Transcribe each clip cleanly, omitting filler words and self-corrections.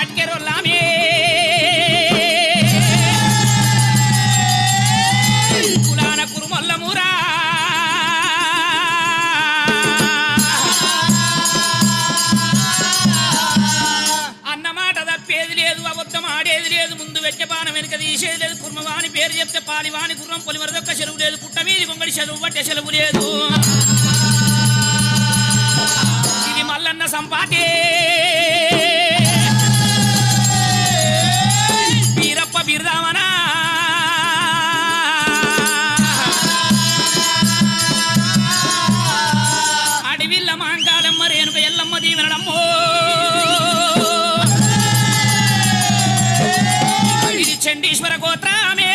అట్కెరొల్లామే కులాన కురుమల్లమురా అన్నమాట తప్పేది లేదు అబద్ధం ఆడేది లేదు ముందు వెచ్చపానం వెనుక తీసేది లేదు కుర్మవాని పేరు చెప్తే పాలివాని గుర్రం పొలిమరదొక్క సెలవు లేదు పుట్ట మీది పొంగడి సెలవు పట్టే సెలవు లేదు ఇది మల్లన్న సంపాటే వీరప్ప బిర్దామనా అడవిల్ల మాంకాలమ్మ రేణుక ఎల్లమ్మ దీవెనడమ్మో ఇది చండీశ్వర గోత్రమే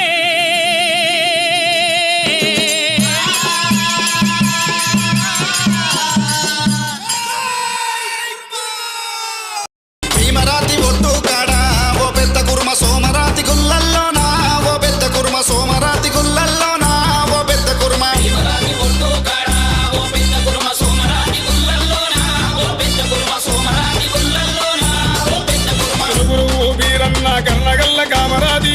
భీమరాతి ఒట్టు కాడా ఓ పెద్ద కుర్మ సోమరాతి గుల్లల్లోనా ఓ పెద్ద కుర్మ సోమరాతి గుల్లల్లోనా ఓ పెద్ద కుర్మ వీరన్న కన్నగల్ల కామరాది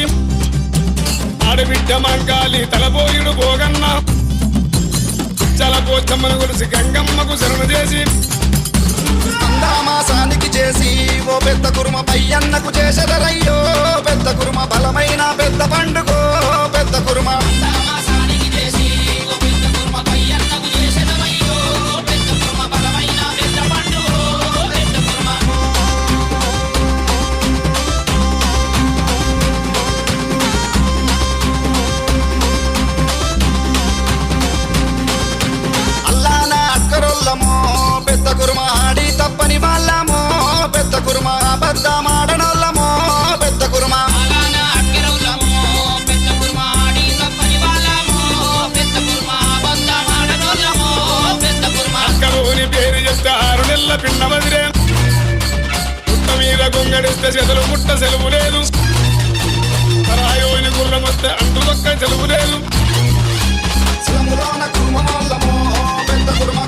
ఆడబిడ్డ మంకాలి తలపోయుడు పోగన్న చలపోచ్చమ్మను గురిసి గంగమ్మకు శరణు చేసి అందామాసానికి చేసి ఓ పెద్ద కుర్మ పయ్యన్నకు చేసెదరయ్యో పెద్ద కుర్మ బలమైన పెద్ద పండుగ పెద్ద కుర్మ అల్లాన అక్కరొల్లమో పెద్ద కుర్మ ఆడి తప్పని వాళ్ళమో పెద్ద కుర్మ అబద్ధమాడనొల్లమో పెద్ద కుర్మ అక్కలోని పేరు చెప్తే 6 నెలల పిన్న వదిలే పుట్ట మీద గొంగడిస్తే చెదలు ముట్ట సెలవు లేదు పరాయోని గుర్రం వస్తే అంటుదొక్క సెలవు లేదు శిలములోన కుర్మ వాళ్ళమో పెద్ద కుర్మ